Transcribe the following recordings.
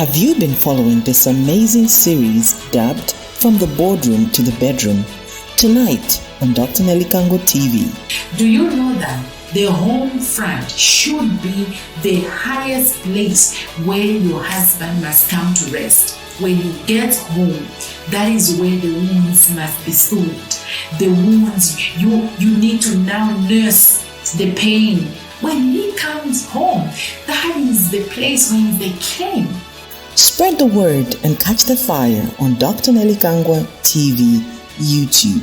Have you been following this amazing series dubbed From the Boardroom to the Bedroom? Tonight on Dr. Nellie Kangwa TV. Do you know that the home front should be the highest place where your husband must come to rest? When he gets home, that is where the wounds must be soothed. The wounds, you need to now nurse the pain. When he comes home, that is the place where he's the king. Spread the word and catch the fire on Dr. Nellie Kangwa TV, YouTube.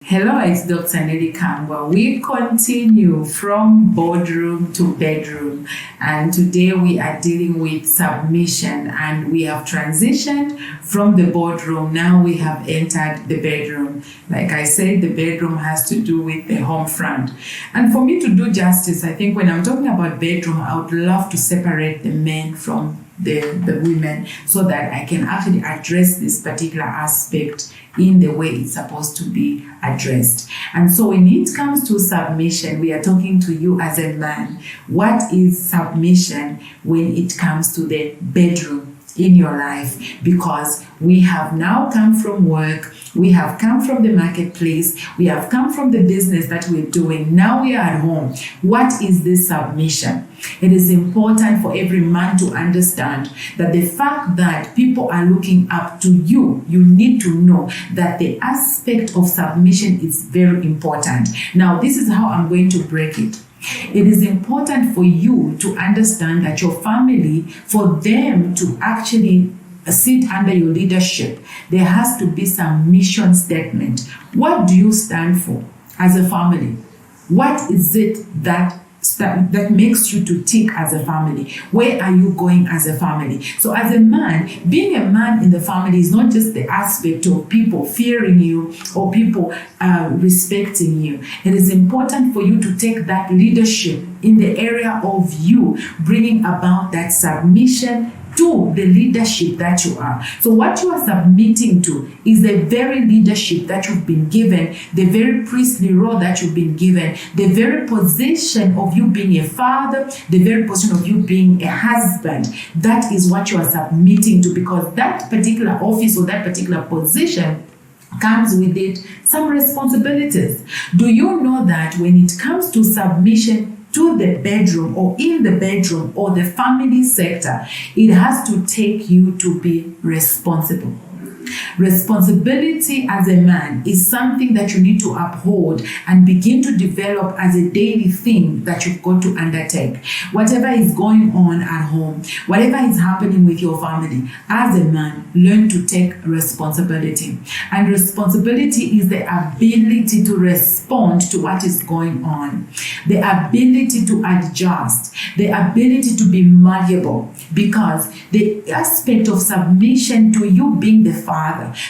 Hello, it's Dr. Nellie Kangwa. We continue from boardroom to bedroom, and today we are dealing with submission, and we have transitioned from the boardroom. Now we have entered the bedroom. Like I said, the bedroom has to do with the home front. And for me to do justice, I think when I'm talking about bedroom, I would love to separate the men from the women so that I can actually address this particular aspect in the way it's supposed to be addressed. And so when it comes to submission, we are talking to you as a man. What is submission when it comes to the bedroom in your life? Because we have now come from work, we have come from the marketplace, we have come from the business that we're doing. Now we are at home. What is this submission? It is important for every man to understand that the fact that people are looking up to you, you need to know that the aspect of submission is very important. Now, this is how I'm going to break it. It is important for you to understand that your family, for them to actually sit under your leadership, there has to be some mission statement. What do you stand for as a family? What is it that makes you to tick as a family? Where are you going as a family? So as a man, being a man in the family is not just the aspect of people fearing you or people respecting you. It is important for you to take that leadership in the area of you bringing about that submission to the leadership that you are. So what you are submitting to is the very leadership that you've been given, the very priestly role that you've been given, the very position of you being a father, the very position of you being a husband. That is what you are submitting to, because that particular office or that particular position comes with it some responsibilities. Do you know that when it comes to submission to the bedroom or in the bedroom or the family sector, it has to take you to be responsible. Responsibility as a man is something that you need to uphold and begin to develop as a daily thing that you've got to undertake. Whatever is going on at home, whatever is happening with your family, as a man, learn to take responsibility. And responsibility is the ability to respond to what is going on, the ability to adjust, the ability to be malleable, because the aspect of submission to you being the father,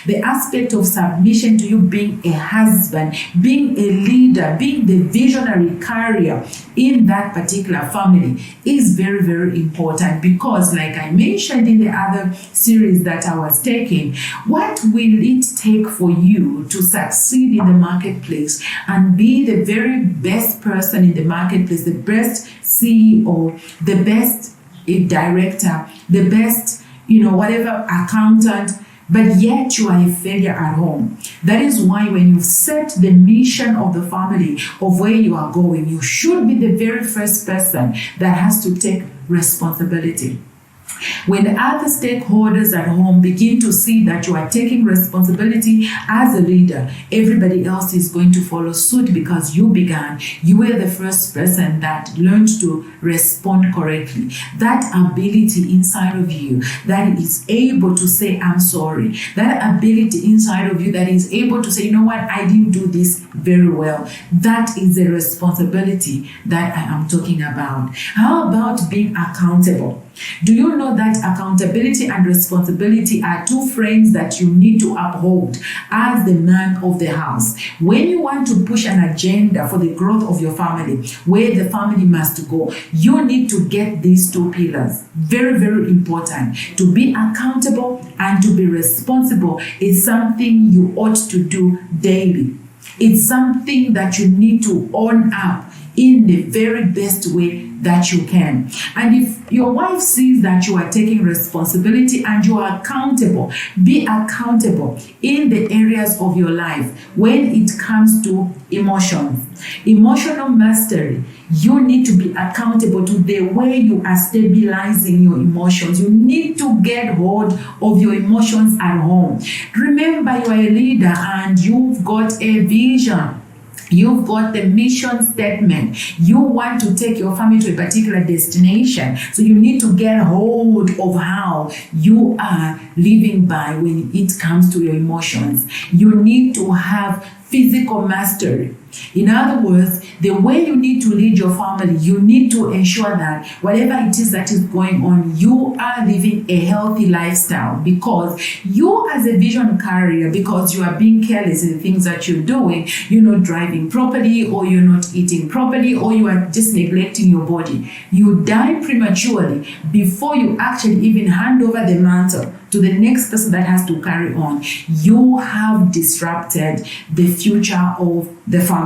the aspect of submission to you being a husband, being a leader, being the visionary carrier in that particular family is very, very important. Because like I mentioned in the other series that I was taking, what will it take for you to succeed in the marketplace and be the very best person in the marketplace, the best CEO, the best director, the best, whatever accountant, but yet you are a failure at home? That is why when you set the mission of the family of where you are going, you should be the very first person that has to take responsibility. When other stakeholders at home begin to see that you are taking responsibility as a leader, everybody else is going to follow suit because you began. You were the first person that learned to respond correctly. That ability inside of you that is able to say, I'm sorry. That ability inside of you that is able to say, you know what, I didn't do this very well. That is the responsibility that I am talking about. How about being accountable? Do you know that accountability and responsibility are two frames that you need to uphold as the man of the house? When you want to push an agenda for the growth of your family, where the family must go, you need to get these two pillars. Very, very important. To be accountable and to be responsible is something you ought to do daily. It's something that you need to own up in the very best way that you can. And if your wife sees that you are taking responsibility and you are accountable, be accountable in the areas of your life when it comes to emotions. Emotional mastery, you need to be accountable to the way you are stabilizing your emotions. You need to get hold of your emotions at home. Remember, you are a leader and you've got a vision. You've got the mission statement. You want to take your family to a particular destination. So you need to get hold of how you are living by when it comes to your emotions. You need to have physical mastery. In other words, the way you need to lead your family, you need to ensure that whatever it is that is going on, you are living a healthy lifestyle, because you as a vision carrier, because you are being careless in the things that you're doing, you're not driving properly, or you're not eating properly, or you are just neglecting your body. You die prematurely before you actually even hand over the mantle to the next person that has to carry on. You have disrupted the future of the family.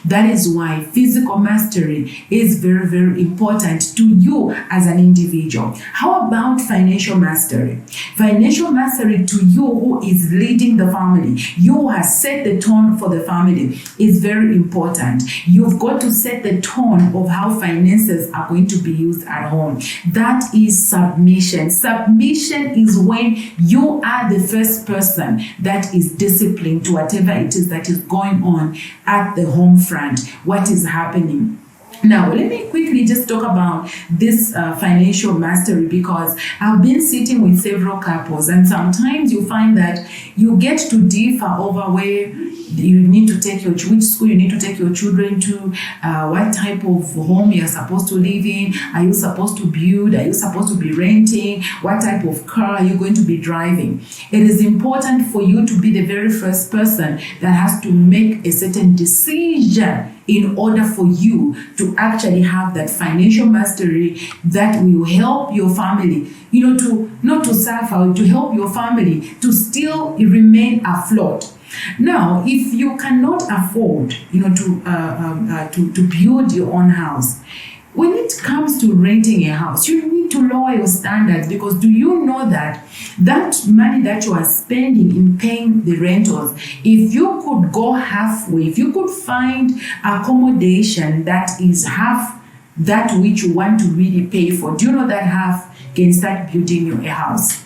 That is why physical mastery is very, very important to you as an individual. How about financial mastery? Financial mastery to you who is leading the family, you who has set the tone for the family, is very important. You've got to set the tone of how finances are going to be used at home. That is submission. Submission is when you are the first person that is disciplined to whatever it is that is going on at the home front, what is happening. Now, let me quickly just talk about this financial mastery, because I've been sitting with several couples, and sometimes you find that you get to differ over where you need to take which school you need to take your children to, what type of home you're supposed to live in, are you supposed to build, are you supposed to be renting, what type of car are you going to be driving. It is important for you to be the very first person that has to make a certain decision in order for you to actually have that financial mastery that will help your family, to not to suffer, to help your family to still remain afloat. Now, if you cannot afford, to build your own house, when it comes to renting a house, you need to lower your standards, because do you know that money that you are spending in paying the rentals, if you could go halfway, if you could find accommodation that is half that which you want to really pay for, do you know that half can start building you a house?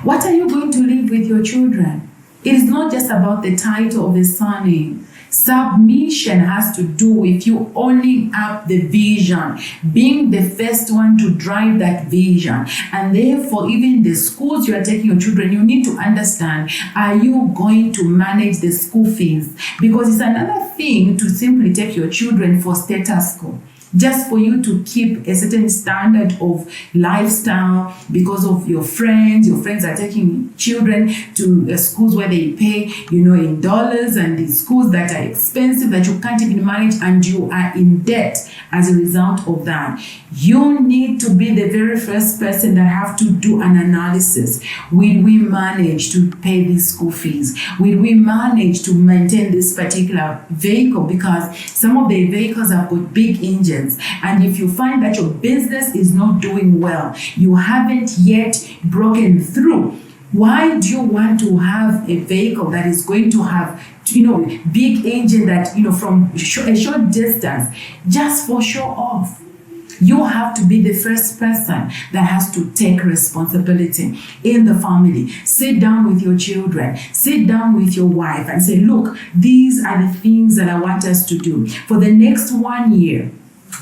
What are you going to leave with your children? It is not just about the title of the surname. Submission has to do with you owning up the vision, being the first one to drive that vision. And therefore, even the schools you are taking your children, you need to understand, are you going to manage the school fees? Because it's another thing to simply take your children for status quo, just for you to keep a certain standard of lifestyle because of your friends. Your friends are taking children to schools where they pay, in dollars, and the schools that are expensive that you can't even manage, and you are in debt as a result of that. You need to be the very first person that have to do an analysis. Will we manage to pay these school fees? Will we manage to maintain this particular vehicle? Because some of the vehicles have got big engines. And if you find that your business is not doing well, you haven't yet broken through, why do you want to have a vehicle that is going to have, big engine that, from a short distance, just for show off? You have to be the first person that has to take responsibility in the family. Sit down with your children, sit down with your wife and say, look, these are the things that I want us to do. For the next 1 year,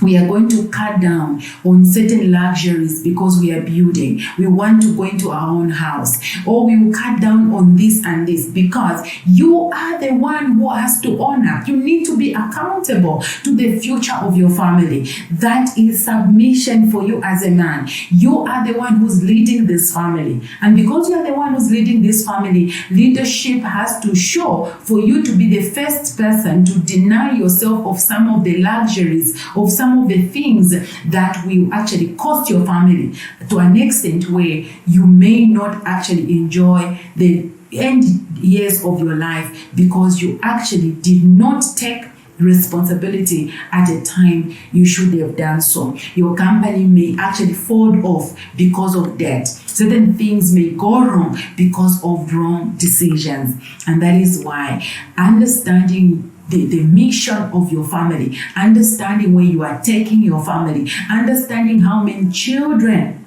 we are going to cut down on certain luxuries because we are building. We want to go into our own house. Or we will cut down on this and this, because you are the one who has to own up. You need to be accountable to the future of your family. That is submission for you as a man. You are the one who's leading this family. And because you are the one who's leading this family, leadership has to show for you to be the first person to deny yourself of some of the luxuries, of some of the things that will actually cost your family to an extent where you may not actually enjoy the end years of your life because you actually did not take responsibility at a time you should have done so. Your company may actually fall off because of debt. Certain things may go wrong because of wrong decisions. And that is why understanding the mission of your family, understanding where you are taking your family, understanding how many children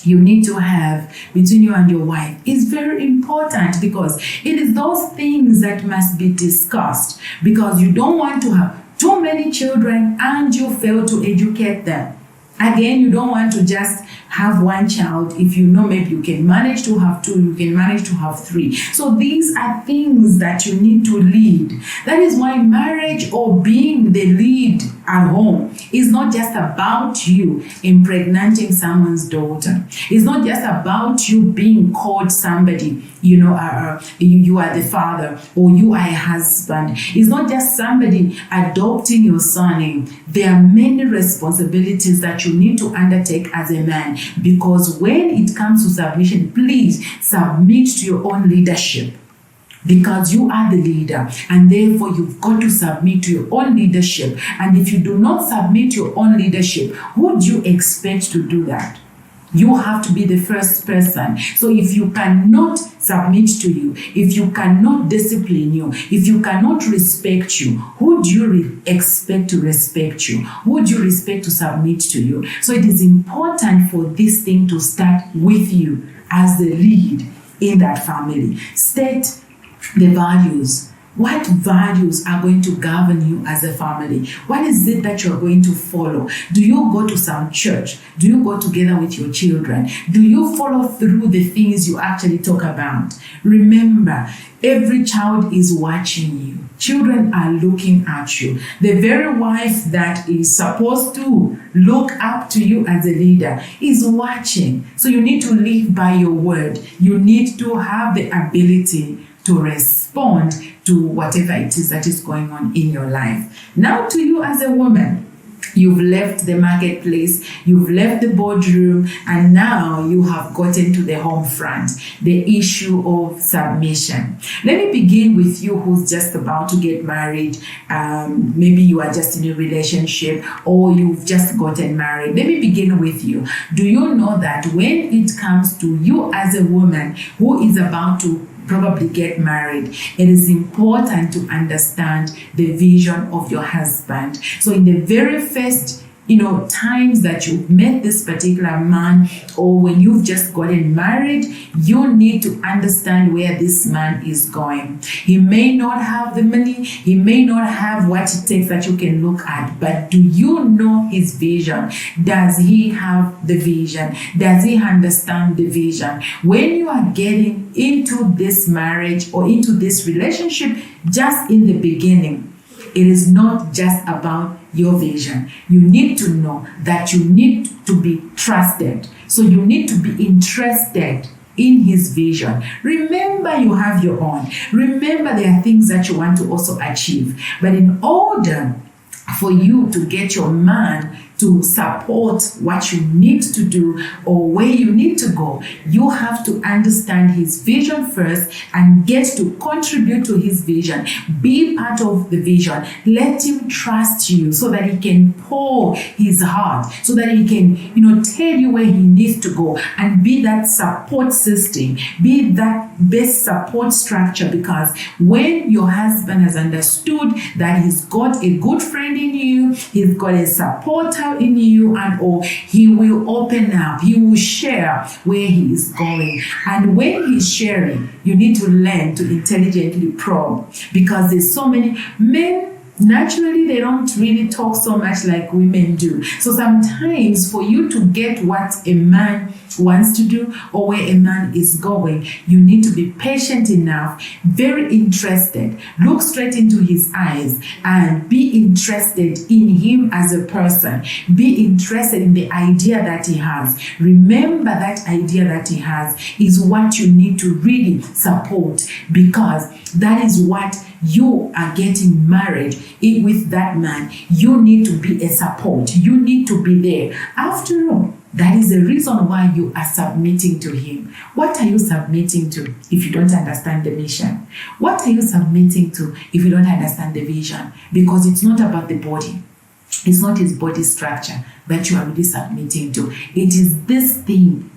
you need to have between you and your wife is very important, because it is those things that must be discussed, because you don't want to have too many children and you fail to educate them. Again, you don't want to just have one child. If you know maybe you can manage to have two, you can manage to have three. So these are things that you need to lead. That is why marriage, or being the lead at home, is not just about you impregnating someone's daughter. It's not just about you being called somebody, you are the father, or you are a husband. It's not just somebody adopting your surname. There are many responsibilities that you need to undertake as a man, because when it comes to submission, please submit to your own leadership, because you are the leader, and therefore you've got to submit to your own leadership. And if you do not submit to your own leadership, who do you expect to do that? You have to be the first person. So if you cannot submit to you, if you cannot discipline you, if you cannot respect you, who do you expect to respect you? Who do you respect to submit to you? So it is important for this thing to start with you as the lead in that family. State the values. What values are going to govern you as a family? What is it that you're going to follow? Do you go to some church? Do you go together with your children? Do you follow through the things you actually talk about? Remember, every child is watching you. Children are looking at you. The very wife that is supposed to look up to you as a leader is watching. So you need to live by your word. You need to have the ability to respond to whatever it is that is going on in your life. Now to you as a woman, you've left the marketplace, you've left the boardroom, and now you have gotten to the home front, the issue of submission. Let me begin with you who's just about to get married. Maybe you are just in a relationship, or you've just gotten married. Let me begin with you. Do you know that when it comes to you as a woman who is about to probably get married, it is important to understand the vision of your husband. So in the very first times that you've met this particular man, or when you've just gotten married, you need to understand where this man is going. He may not have the money, he may not have what it takes that you can look at, but do you know his vision? Does he have the vision? Does he understand the vision? When you are getting into this marriage or into this relationship, just in the beginning, it is not just about your vision. You need to know that you need to be trusted. So you need to be interested in his vision. Remember, you have your own. Remember, there are things that you want to also achieve. But in order for you to get your man to support what you need to do or where you need to go, you have to understand his vision first and get to contribute to his vision. Be part of the vision. Let him trust you so that he can pour his heart, so that he can, tell you where he needs to go, and be that support system, be that best support structure. Because when your husband has understood that he's got a good friend in you, he's got a supporter in you, or he will open up, he will share where he is going. And when he's sharing, you need to learn to intelligently probe, because there's so many men. Naturally, they don't really talk so much like women do. So sometimes for you to get what a man wants to do or where a man is going, you need to be patient enough, very interested, look straight into his eyes and be interested in him as a person. Be interested in the idea that he has. Remember, that idea that he has is what you need to really support, because that is what you are getting married with that man. You need to be a support. You need to be there. After all, That is the reason why you are submitting to him. What are you submitting to if you don't understand the mission? What are you submitting to if you don't understand the vision? Because it's not about the body. It's not his body structure that you are really submitting to. It is this thing,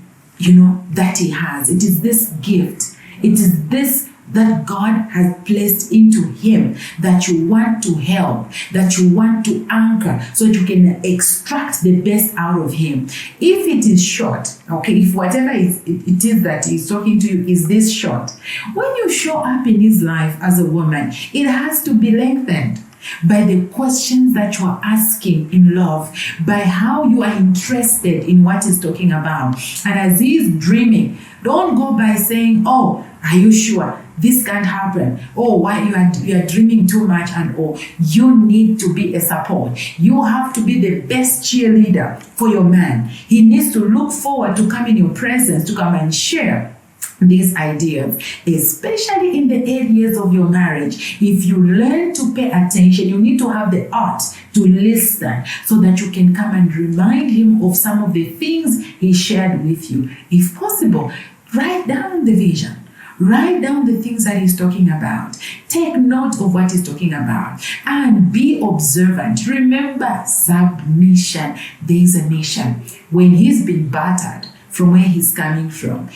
that he has. It is this gift. It is this that God has placed into him that you want to help, that you want to anchor so that you can extract the best out of him. If it is short, if whatever it is that he's talking to you is this short, when you show up in his life as a woman, it has to be lengthened by the questions that you are asking in love, by how you are interested in what he's talking about. And as he's dreaming, don't go by saying, oh, are you sure this can't happen? Oh, why you are dreaming too much? And you need to be a support. You have to be the best cheerleader for your man. He needs to look forward to come in your presence, to come and share these ideas, especially in the areas of your marriage. If you learn to pay attention, you need to have the art to listen so that you can come and remind him of some of the things he shared with you. If possible, write down the vision. Write down the things that he's talking about. Take note of what he's talking about and be observant. Remember, submission. There's a mission. When he's been battered from where he's coming from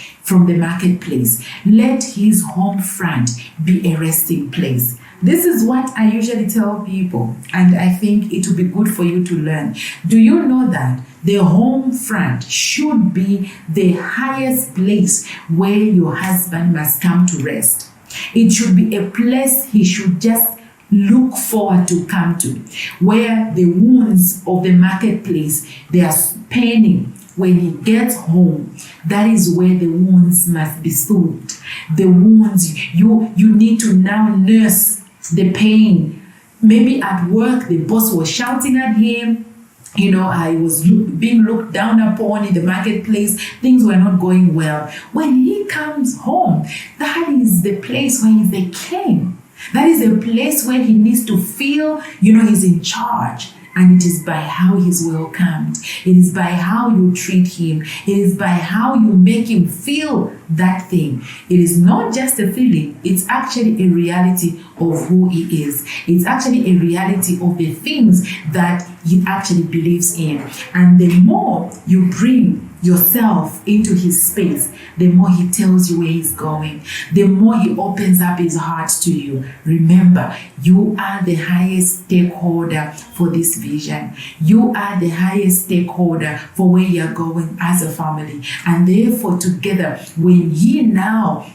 the marketplace, let his home front be a resting place. This is what I usually tell people, and I think it will be good for you to learn. Do you know that the home front should be the highest place where your husband must come to rest? It should be a place he should just look forward to come to, where the wounds of the marketplace, they are paining. When he gets home, that is where the wounds must be soothed. The wounds, you need to now nurse the pain. Maybe at work, the boss was shouting at him. I was being looked down upon in the marketplace. Things were not going well. When he comes home, that is the place where he's the king. That is a place where he needs to feel, he's in charge. And it is by how he's welcomed. It is by how you treat him. It is by how you make him feel that thing. It is not just a feeling. It's actually a reality of who he is. It's actually a reality of the things that he actually believes in. And the more you bring yourself into his space, the more he tells you where he's going, the more he opens up his heart to you. Remember, you are the highest stakeholder for this vision. You are the highest stakeholder for where you're going as a family. And therefore, together, when he now,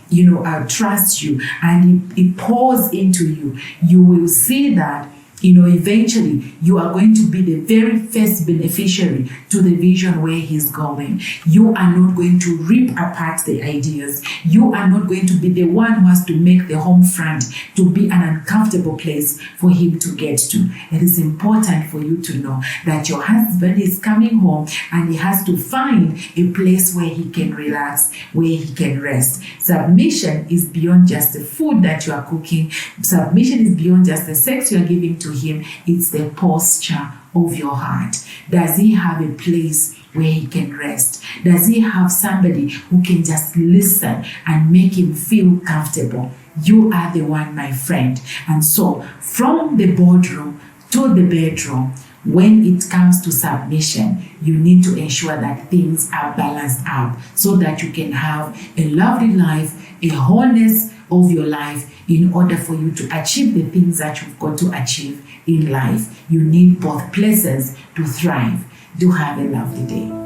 trusts you and he pours into you, you will see that eventually you are going to be the very first beneficiary to the vision where he's going. You are not going to rip apart the ideas. You are not going to be the one who has to make the home front to be an uncomfortable place for him to get to. It is important for you to know that your husband is coming home and he has to find a place where he can relax, where he can rest. Submission is beyond just the food that you are cooking. Submission is beyond just the sex you are giving to him. It's the posture of your heart. Does he have a place where he can rest? Does he have somebody who can just listen and make him feel comfortable? You are the one, my friend. And so from the boardroom to the bedroom, when it comes to submission, you need to ensure that things are balanced out so that you can have a lovely life, a wholeness of your life. In order for you to achieve the things that you've got to achieve in life, you need both places to thrive. Do have a lovely day.